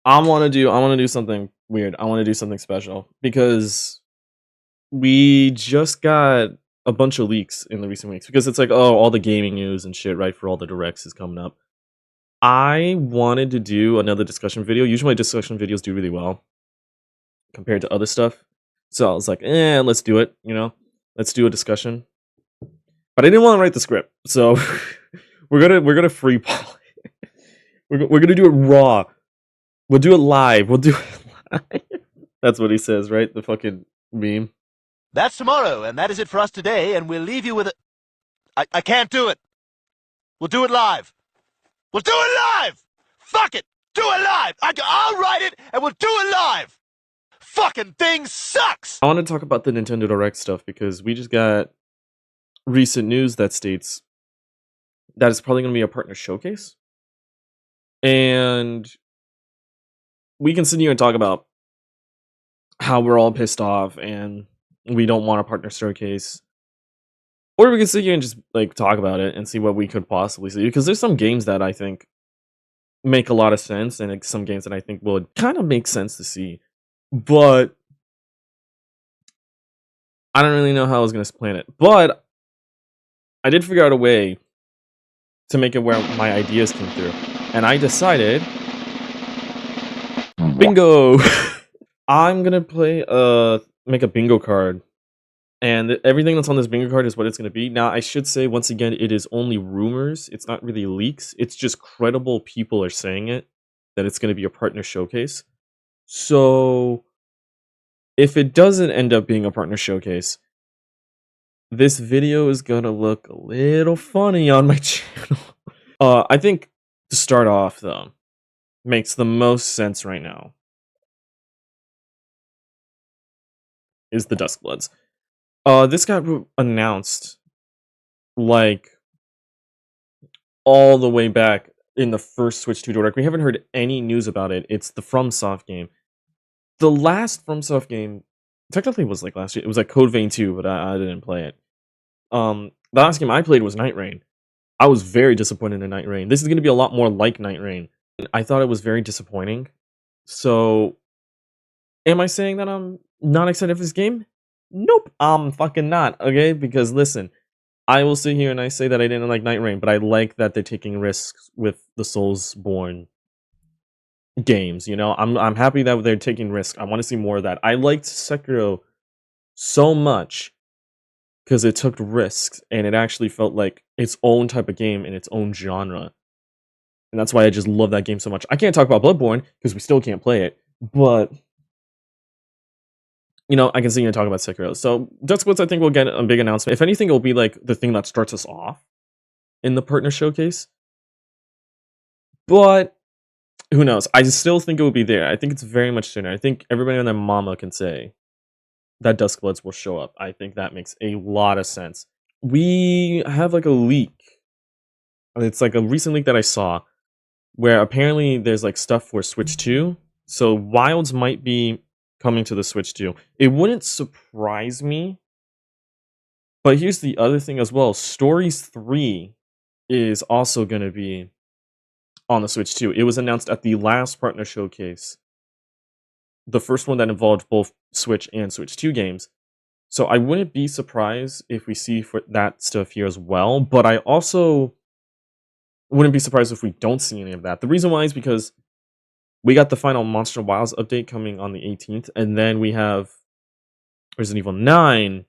I want to do something weird. I want to do something special because we just got a bunch of leaks in the recent weeks because it's like, oh, all the gaming news and shit, right, for all the directs is coming up. I wanted to do another discussion video. Usually my discussion videos do really well compared to other stuff. So I was like, let's do it, Let's do a discussion. But I didn't want to write the script. So we're gonna free ball it. We're gonna do it raw. We'll do it live. We'll do it live. That's what he says, right? The fucking meme. That's tomorrow, and that is it for us today, and we'll leave you with I can't do it. We'll do it live. We'll do it live! Fuck it! Do it live! I'll write it, and we'll do it live! Fucking thing sucks! I want to talk about the Nintendo Direct stuff because we just got recent news that states that it's probably going to be a partner showcase. And we can sit here and talk about how we're all pissed off and we don't want a partner showcase. Or we can sit here and just like talk about it and see what we could possibly see. Because there's some games that I think make a lot of sense, and like, some games that I think would kind of make sense to see. But I don't really know how I was going to plan it. But I did figure out a way to make it where my ideas came through. And I decided, bingo! I'm going to make a bingo card. And everything that's on this bingo card is what it's going to be. Now, I should say, once again, it is only rumors. It's not really leaks. It's just credible people are saying it, that it's going to be a partner showcase. So, if it doesn't end up being a partner showcase, this video is going to look a little funny on my channel. I think, to start off, though, makes the most sense right now is the Duskbloods. This got announced, like, all the way back in the first Switch 2 Direct. We haven't heard any news about it. It's the FromSoft game. The last FromSoft game, technically was like last year. It was like Code Vein 2, but I didn't play it. The last game I played was Night Rain. I was very disappointed in Night Rain. This is going to be a lot more like Night Rain. I thought it was very disappointing. So, am I saying that I'm not excited for this game? Nope, I'm fucking not, okay? Because listen, I will sit here and I say that I didn't like Night Rain, but I like that they're taking risks with the Soulsborne games, I'm happy that they're taking risks. I want to see more of that. I liked Sekiro so much because it took risks and it actually felt like its own type of game in its own genre. And that's why I just love that game so much. I can't talk about Bloodborne because we still can't play it, but I can see you talk about Sekiro. So Duskbloods, I think, will get a big announcement. If anything, it will be like the thing that starts us off in the partner showcase. But who knows? I still think it will be there. I think it's very much sooner. I think everybody and their mama can say that Duskbloods will show up. I think that makes a lot of sense. We have like a leak. It's like a recent leak that I saw where apparently there's like stuff for Switch 2. So Wilds might be coming to the Switch 2. It wouldn't surprise me. But here's the other thing as well. Stories 3 is also going to be on the Switch 2. It was announced at the last partner showcase. The first one that involved both Switch and Switch 2 games. So I wouldn't be surprised if we see for that stuff here as well. But I also wouldn't be surprised if we don't see any of that. The reason why is because we got the final Monster Wilds update coming on the 18th, and then we have Resident Evil 9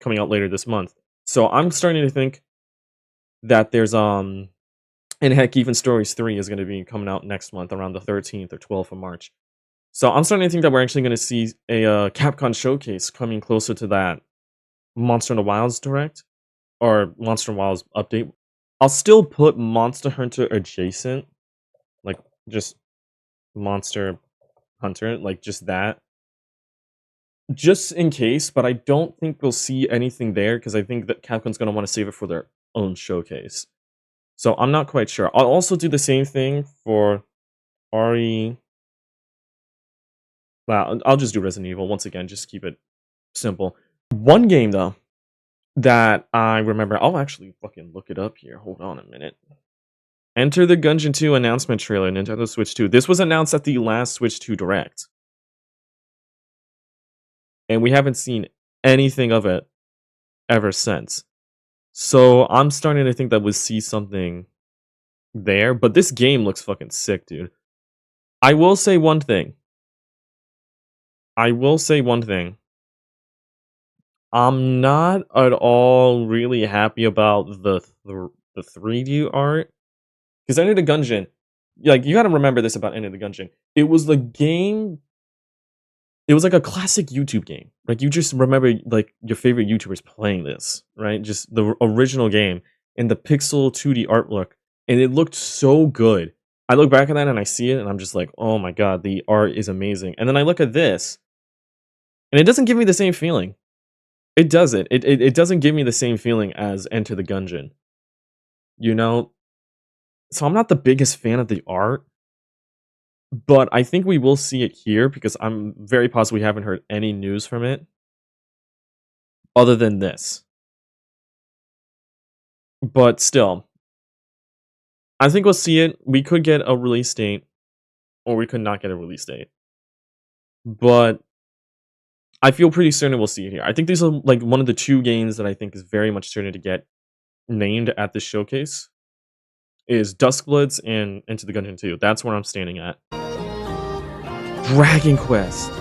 coming out later this month. So I'm starting to think that there's and heck, even Stories 3 is going to be coming out next month around the 13th or 12th of March. So I'm starting to think that we're actually going to see a Capcom showcase coming closer to that Monster Hunter Wilds Direct or Monster Wilds update. I'll still put Monster Hunter adjacent, like just Monster Hunter, like just that, just in case. But I don't think we'll see anything there because I think that Capcom's going to want to save it for their own showcase. So I'm not quite sure. I'll also do the same thing for RE. Well, I'll just do Resident Evil once again, just keep it simple. One game though that I remember, I'll actually fucking look it up here. Hold on a minute. Enter the Gungeon 2 announcement trailer, Nintendo Switch 2. This was announced at the last Switch 2 Direct. And we haven't seen anything of it ever since. So I'm starting to think that we'll see something there. But this game looks fucking sick, dude. I will say one thing. I'm not at all really happy about the 3D art. Because Enter the Gungeon, like, you gotta remember this about Enter the Gungeon. It was the game. It was like a classic YouTube game. Like, you just remember, like, your favorite YouTubers playing this, right? Just the original game and the pixel 2D artwork, and it looked so good. I look back at that and I see it, and I'm just like, oh my god, the art is amazing. And then I look at this, and it doesn't give me the same feeling. It doesn't. It doesn't give me the same feeling as Enter the Gungeon. You know? So I'm not the biggest fan of the art. But I think we will see it here because I'm very positive we haven't heard any news from it other than this. But still, I think we'll see it. We could get a release date or we could not get a release date. But I feel pretty certain we'll see it here. I think these are like one of the two games that I think is very much certain to get named at this showcase is Duskbloods and Into the Gungeon 2. That's where I'm standing at. Dragon Quest.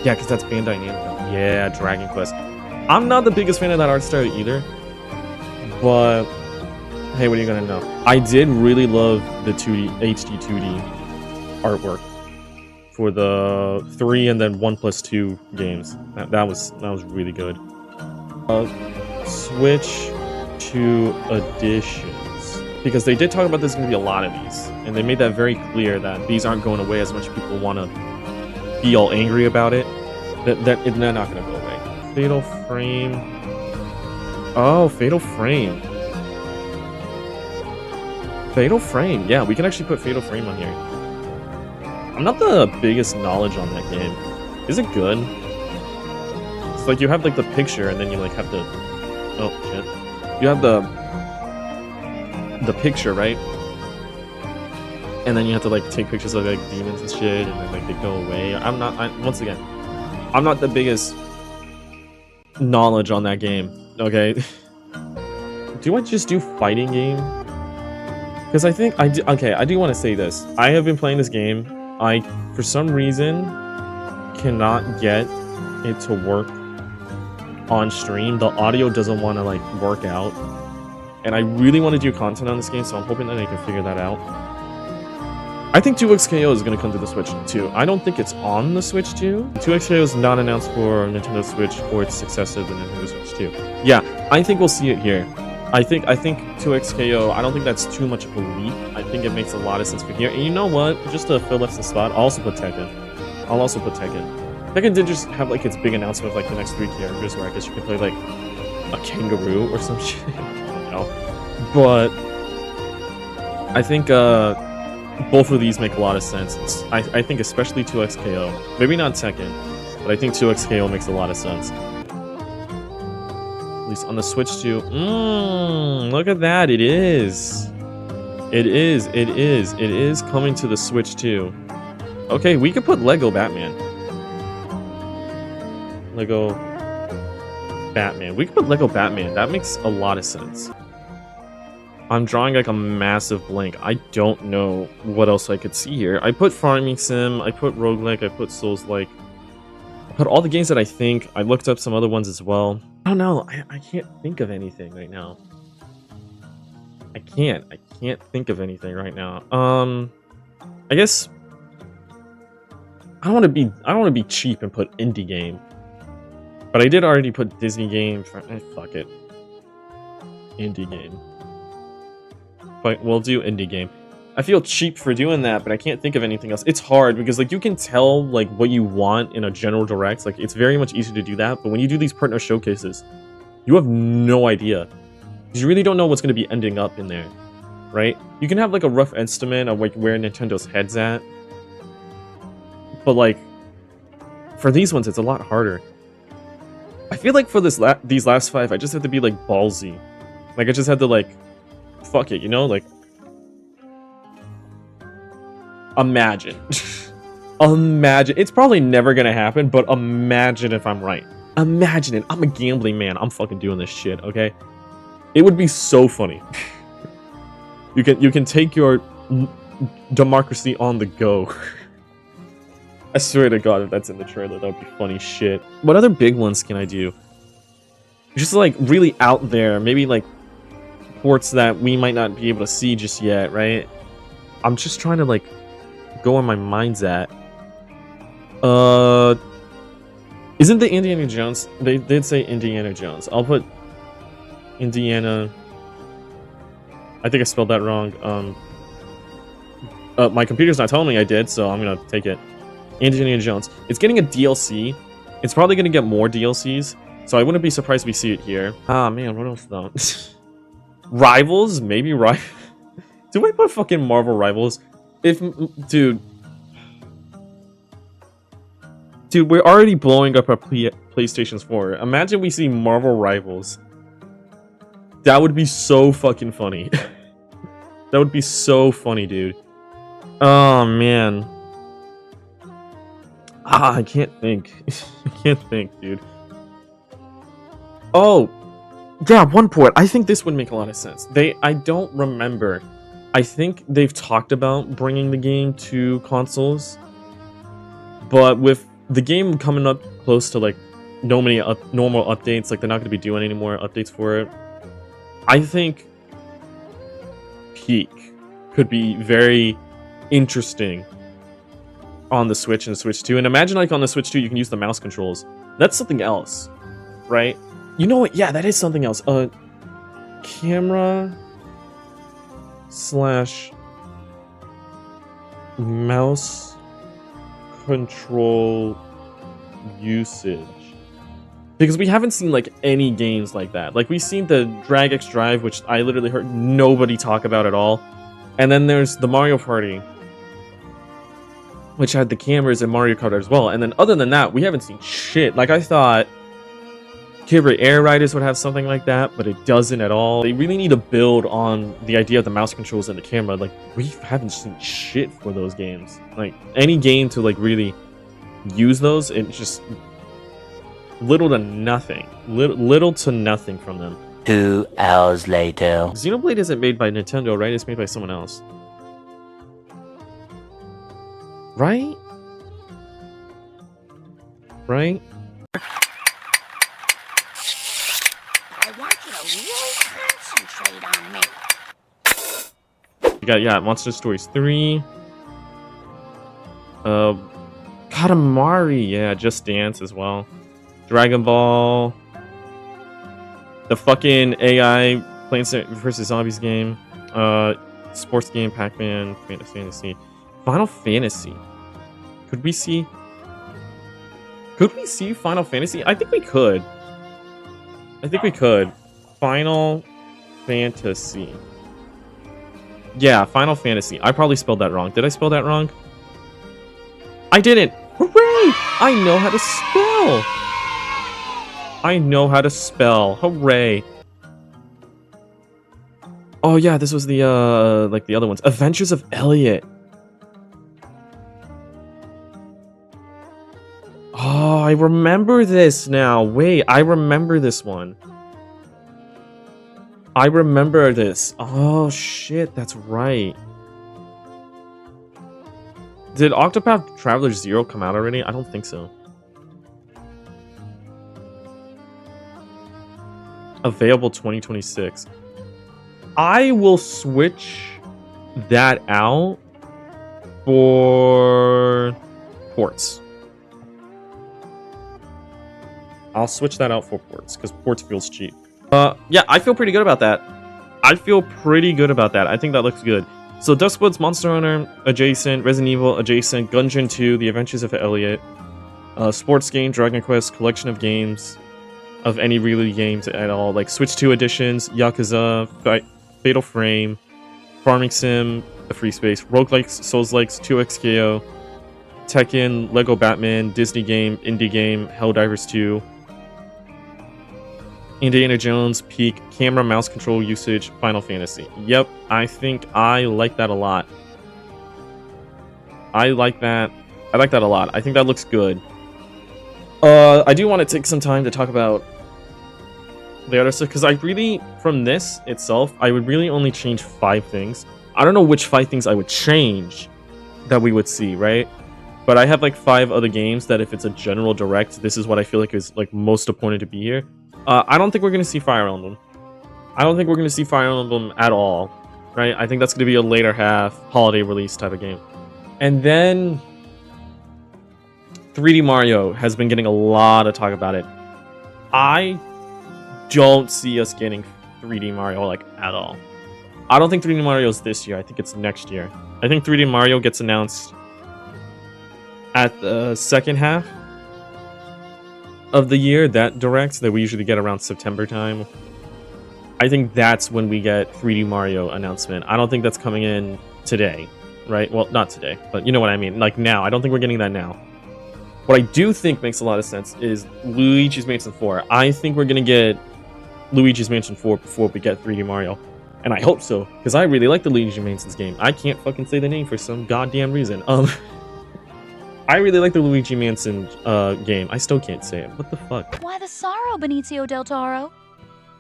Yeah, because that's Bandai Namco. Yeah, Dragon Quest. I'm not the biggest fan of that art style either. But, hey, what are you going to know? I did really love the HD 2D artwork for the 3 and then 1+2 games. That was really good. Switch 2 editions. Because they did talk about there's going to be a lot of these. And they made that very clear that these aren't going away as much as people want to be all angry about it. They're not gonna go away. Fatal Frame. Oh, Fatal Frame. Fatal Frame. Yeah, we can actually put Fatal Frame on here. I'm not the biggest knowledge on that game. Is it good? It's like you have like the picture and then you like have to. Oh shit. You have the picture, right? And then you have to like take pictures of like demons and shit, and then like they go away. Once again, I'm not the biggest knowledge on that game. Okay, do I just do fighting game? Because I think I do. Okay, I do want to say this. I have been playing this game. I, for some reason, cannot get it to work on stream. The audio doesn't want to like work out, and I really want to do content on this game. So I'm hoping that I can figure that out. I think 2XKO is going to come to the Switch too. I don't think it's on the Switch 2. 2XKO is not announced for Nintendo Switch or its successor, the Nintendo Switch 2. Yeah, I think we'll see it here. I think 2XKO, I don't think that's too much of a leap. I think it makes a lot of sense for here. And you know what? Just to fill up some spot, I'll also put Tekken. Tekken did just have like its big announcement of like the next 3 characters where I guess you could play like a kangaroo or some shit. I don't know. But I think both of these make a lot of sense. I think especially 2XKO. Maybe not Tekken, but I think 2XKO makes a lot of sense. At least on the Switch 2. Look at that. It is. It is coming to the Switch 2. Okay, we could put Lego Batman. Lego Batman. We could put Lego Batman. That makes a lot of sense. I'm drawing like a massive blank. I don't know what else I could see here. I put Farming Sim, I put Roguelike, I put Souls-like. I put all the games that I think. I looked up some other ones as well. I don't know. I can't think of anything right now. I can't think of anything right now. I guess I don't want to be cheap and put indie game. But I did already put Disney game. Fuck it. Indie game. But we'll do indie game. I feel cheap for doing that, but I can't think of anything else. It's hard because like you can tell like what you want in a general direct. Like it's very much easy to do that, but when you do these partner showcases, you have no idea. Because you really don't know what's going to be ending up in there, right? You can have like a rough estimate of like where Nintendo's head's at. But like for these ones it's a lot harder. I feel like for these last 5, I just have to be like ballsy. Like I just had to like fuck it, you know? Like Imagine. Imagine. It's probably never gonna happen, but imagine if I'm right. Imagine it. I'm a gambling man. I'm fucking doing this shit, okay? It would be so funny. You can take your democracy on the go. I swear to God, if that's in the trailer, that would be funny shit. What other big ones can I do? Just like really out there, maybe like ports that we might not be able to see just yet, right? I'm just trying to like go where my mind's at. Isn't the Indiana Jones? They did say Indiana Jones. I'll put Indiana. I think I spelled that wrong. My computer's not telling me I did, so I'm gonna take it. Indiana Jones. It's getting a DLC. It's probably gonna get more DLCs, so I wouldn't be surprised if we see it here. Ah man, what else though? Rivals? Maybe Do I put fucking Marvel Rivals? Dude, we're already blowing up our PlayStation's 4. Imagine we see Marvel Rivals. That would be so fucking funny. That would be so funny, dude. Oh man. I can't think. I can't think, dude. Oh, yeah, one port. I think this would make a lot of sense. I don't remember. I think they've talked about bringing the game to consoles, but with the game coming up close to like normal updates, like they're not going to be doing any more updates for it. I think Peak could be very interesting on the Switch and Switch 2. And imagine like on the Switch 2 you can use the mouse controls. That's something else, right? You know what? Yeah, that is something else. Camera / mouse control usage. Because we haven't seen like any games like that. Like we've seen the Drag X Drive, which I literally heard nobody talk about at all. And then there's the Mario Party, which had the cameras in Mario Kart as well. And then other than that, we haven't seen shit. Like I thought Kibra Air Riders would have something like that, but it doesn't at all. They really need to build on the idea of the mouse controls and the camera. Like we haven't seen shit for those games. Like any game to like really use those, it's just little to nothing. Little to nothing from them. 2 hours later. Xenoblade isn't made by Nintendo, right? It's made by someone else. Right? Right? I want you to really concentrate on me. You got, yeah, Monster Stories 3. Katamari, yeah, Just Dance as well. Dragon Ball. The fucking AI Plants vs. Zombies game. Sports game, Pac-Man, Fantasy. Final Fantasy. Could we see Final Fantasy? I think we could. Final Fantasy. Yeah, Final Fantasy. I probably spelled that wrong. Did I spell that wrong? I didn't. Hooray! I know how to spell. Hooray. Oh yeah, this was the like the other ones. Adventures of Elliot. Oh, I remember this now. Wait, I remember this one. I remember this. Oh shit, that's right. Did Octopath Traveler 0 come out already? I don't think so. Available 2026. I will switch that out for ports. I'll switch that out for ports because ports feels cheap. Yeah, I feel pretty good about that. I think that looks good. So Duskwood's Monster Hunter adjacent, Resident Evil adjacent, Gungeon 2, The Adventures of Elliot, sports game, Dragon Quest, collection of games, of any really games at all, like Switch 2 editions, Yakuza, Fatal Frame, Farming Sim, The Free Space, Roguelikes, Souls-likes, 2XKO, Tekken, Lego Batman, Disney game, indie game, Helldivers 2, Indiana Jones, Peak, camera, mouse control usage, Final Fantasy. Yep, I think I like that a lot. I like that. I like that a lot. I think that looks good. I do want to take some time to talk about the other stuff, because I really, from this itself, I would really only change 5 things. I don't know which 5 things I would change that we would see, right? But I have like 5 other games that if it's a general direct, this is what I feel like is like most appointed to be here. I don't think we're gonna see Fire Emblem. I don't think we're gonna see Fire Emblem at all, right? I think that's gonna be a later half holiday release type of game. And then 3D Mario has been getting a lot of talk about it. I don't see us getting 3D Mario like at all. I don't think 3D Mario is this year. I think it's next year. I think 3D Mario gets announced at the second half of the year, that directs that we usually get around September time. I think that's when we get 3D Mario announcement. I don't think that's coming in today, right? Well, not today, but you know what I mean. Like now, I don't think we're getting that now. What I do think makes a lot of sense is Luigi's Mansion 4. I think we're gonna get Luigi's Mansion 4 before we get 3D Mario. And I hope so, because I really like the Luigi Mansion's game. I can't fucking say the name for some goddamn reason. I really like the Luigi Mansion game. I still can't say it. What the fuck? Why the sorrow, Benicio del Toro?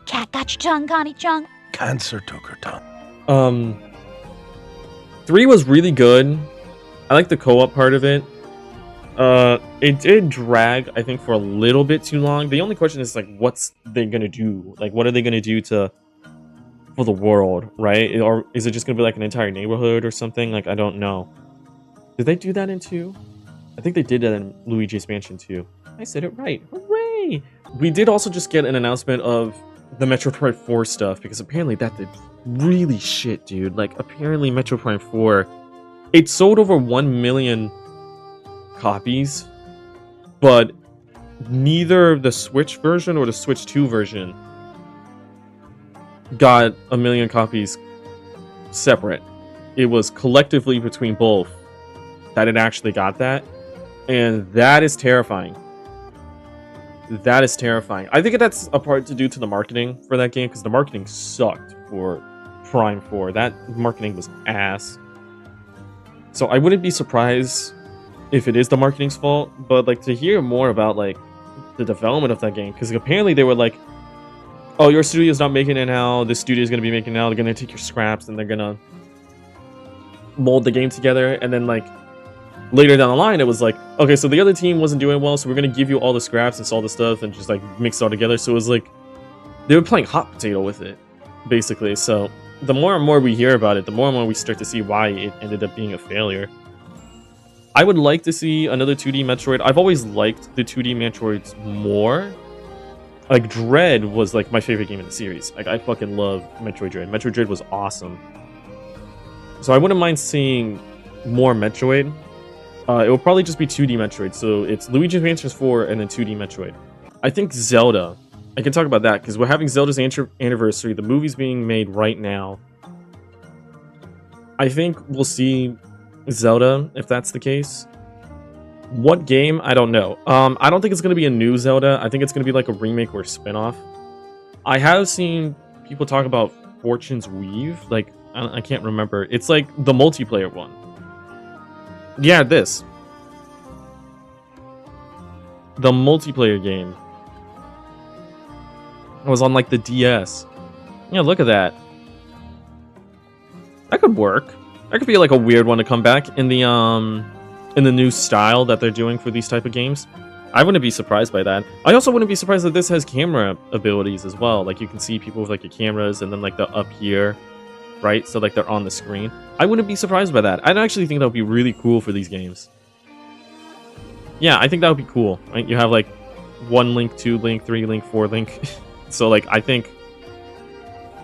Cat got your tongue, Connie-chung. Cancer took her tongue. 3 was really good. I like the co-op part of it. It did drag, I think, for a little bit too long. The only question is, like, what's they gonna do? Like, what are they gonna do for the world, right? Or is it just gonna be like an entire neighborhood or something? Like, I don't know. Did they do that in 2? I think they did that in Luigi's Mansion 2. I said it right. Hooray! We did also just get an announcement of the Metroid Prime 4 stuff, because apparently that did really shit, dude. Like, apparently Metroid Prime 4, it sold over 1 million copies, but neither the Switch version or the Switch 2 version got 1 million copies separate. It was collectively between both that it actually got that, and that is terrifying. That is terrifying. I think that's a part to do to the marketing for that game, because the marketing sucked for Prime 4. That marketing was ass. So I wouldn't be surprised if it is the marketing's fault, but like to hear more about like the development of that game, because apparently they were like, oh, your studio's not making it now, this studio's gonna be making it now, they're gonna take your scraps and they're gonna mold the game together, and then like later down the line it was like, okay, so the other team wasn't doing well, so we're gonna give you all the scraps and all the stuff and just like mix it all together. So it was like they were playing hot potato with it, basically. So the more and more we hear about it, the more and more we start to see why it ended up being a failure. I would like to see another 2D Metroid. I've always liked the 2D Metroids more. Like, Dread was, like, my favorite game in the series. Like, I fucking love Metroid Dread. Metroid Dread was awesome. So I wouldn't mind seeing more Metroid. It will probably just be 2D Metroid. So it's Luigi's Mansion 4 and then 2D Metroid. I think Zelda. I can talk about that, because we're having Zelda's anniversary. The movie's being made right now. I think we'll see Zelda, if that's the case. What game? I don't know. I don't think it's going to be a new Zelda. I think it's going to be like a remake or a spin-off. I have seen people talk about Fortune's Weave. Like, I can't remember. It's like the multiplayer one. Yeah, this. The multiplayer game. It was on like the DS. Yeah, look at that. That could work. That could be like a weird one to come back in the new style that they're doing for these type of games. I wouldn't be surprised by that. I also wouldn't be surprised that this has camera abilities as well. Like, you can see people with like the cameras and then like the up here, right? So like they're on the screen. I wouldn't be surprised by that. I'd actually think that would be really cool for these games. Yeah, I think that would be cool. Right? You have like 1 Link, 2 Link, 3 Link, 4 Link. So like I think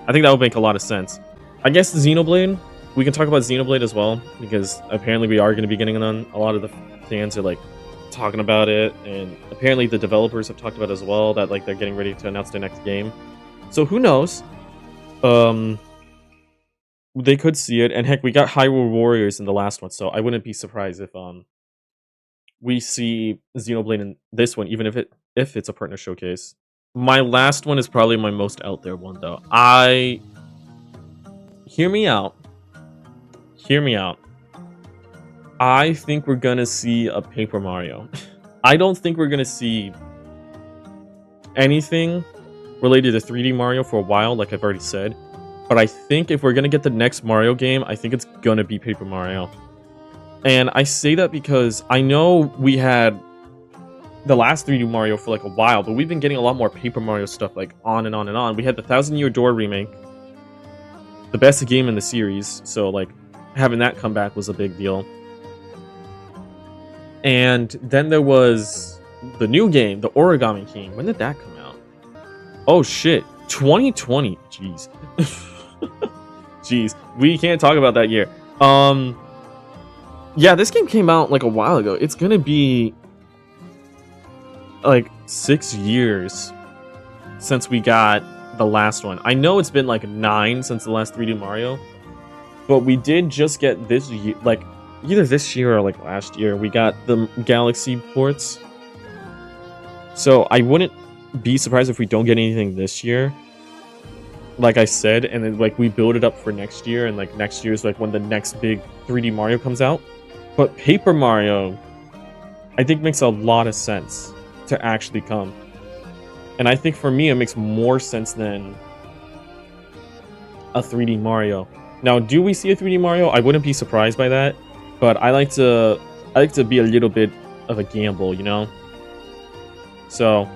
that would make a lot of sense. I guess Xenoblade. We can talk about Xenoblade as well, because apparently we are going to be getting on. A lot of the fans are like talking about it, and apparently the developers have talked about it as well, that like they're getting ready to announce their next game. So who knows? They could see it, and heck, we got Hyrule Warriors in the last one, so I wouldn't be surprised if we see Xenoblade in this one, even if it's a partner showcase. My last one is probably my most out there one, though. Hear me out. Hear me out. I think we're gonna see a Paper Mario. I don't think we're gonna see anything related to 3D Mario for a while, like I've already said. But I think if we're gonna get the next Mario game, I think it's gonna be Paper Mario. And I say that because I know we had the last 3D Mario for like a while, but we've been getting a lot more Paper Mario stuff like on and on and on. We had the Thousand Year Door remake, the best game in the series, so like having that come back was a big deal. And then there was the new game, the Origami King. When did that come out? Oh shit, 2020. Jeez. Jeez, we can't talk about that year. Yeah, this game came out like a while ago. It's gonna be like 6 years since we got the last one. I know it's been like 9 since the last 3D Mario, but we did just get this year, like either this year or like last year, we got the Galaxy ports. So I wouldn't be surprised if we don't get anything this year. Like I said, and then like we build it up for next year, and like next year is like when the next big 3D Mario comes out. But Paper Mario, I think makes a lot of sense to actually come. And I think for me, it makes more sense than a 3D Mario. Now, do we see a 3D Mario? I wouldn't be surprised by that, but I like to be a little bit of a gamble, you know? So,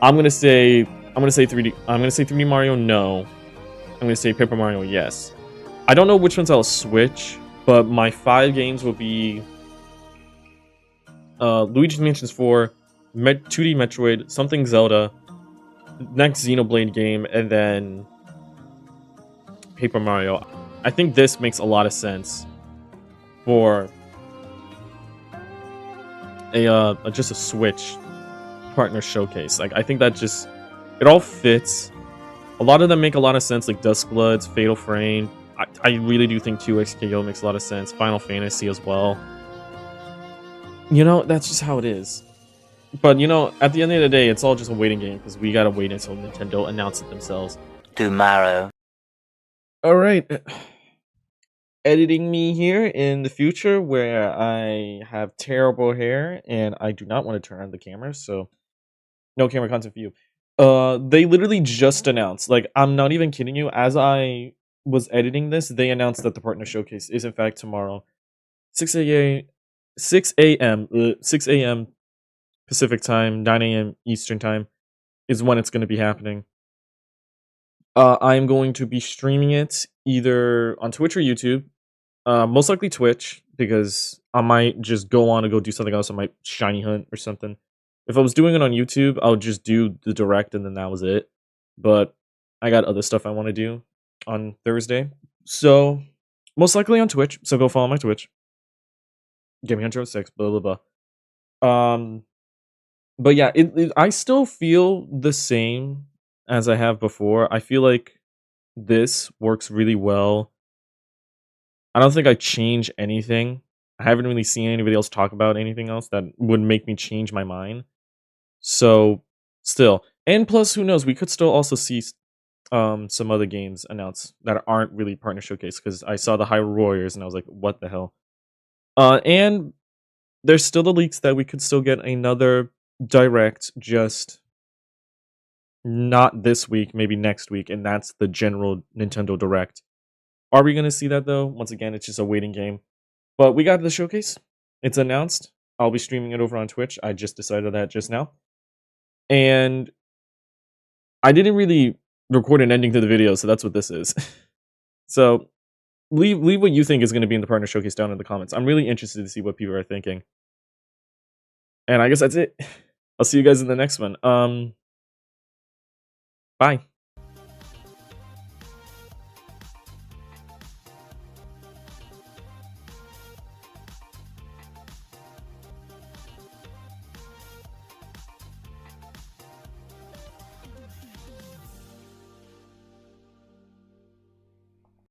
I'm gonna say 3D Mario, no. I'm gonna say Paper Mario, yes. I don't know which ones I'll switch, but my 5 games will be Luigi's Mansion 4, 2D Metroid, something Zelda, next Xenoblade game, and then Paper Mario. I think this makes a lot of sense for just a Switch partner showcase. Like I think that just it all fits. A lot of them make a lot of sense, like Duskbloods, Fatal Frame. I really do think 2XKO makes a lot of sense. Final Fantasy as well. You know, that's just how it is. But, you know, at the end of the day, it's all just a waiting game because we gotta wait until Nintendo announces it themselves. Tomorrow. Alright. Editing me here in the future where I have terrible hair and I do not want to turn on the camera, so no camera content for you. They literally just announced, like, I'm not even kidding you, as I was editing this, they announced that the partner showcase is in fact tomorrow. 6 a.m. Pacific time, 9 a.m. Eastern time is when it's going to be happening. I'm going to be streaming it either on Twitch or YouTube. Most likely Twitch, because I might just go on and go do something else. I might shiny hunt or something. If I was doing it on YouTube, I would just do the direct and then that was it. But I got other stuff I want to do on Thursday. So, most likely on Twitch. So go follow my Twitch. Gaming Hunter 06, blah, blah, blah. But yeah, I still feel the same as I have before. I feel like this works really well. I don't think I change anything. I haven't really seen anybody else talk about anything else that would make me change my mind. So, still. And plus, who knows? We could still also see some other games announced that aren't really partner showcase, because I saw the Hyrule Warriors and I was like, what the hell? And there's still the leaks that we could still get another direct, just not this week, maybe next week, and that's the general Nintendo Direct. Are we going to see that though? Once again, it's just a waiting game. But we got the showcase. It's announced. I'll be streaming it over on Twitch. I just decided that just now. And I didn't really record an ending to the video, so that's what this is. So leave what you think is going to be in the partner showcase down in the comments. I'm really interested to see what people are thinking. And I guess that's it. I'll see you guys in the next one. Bye.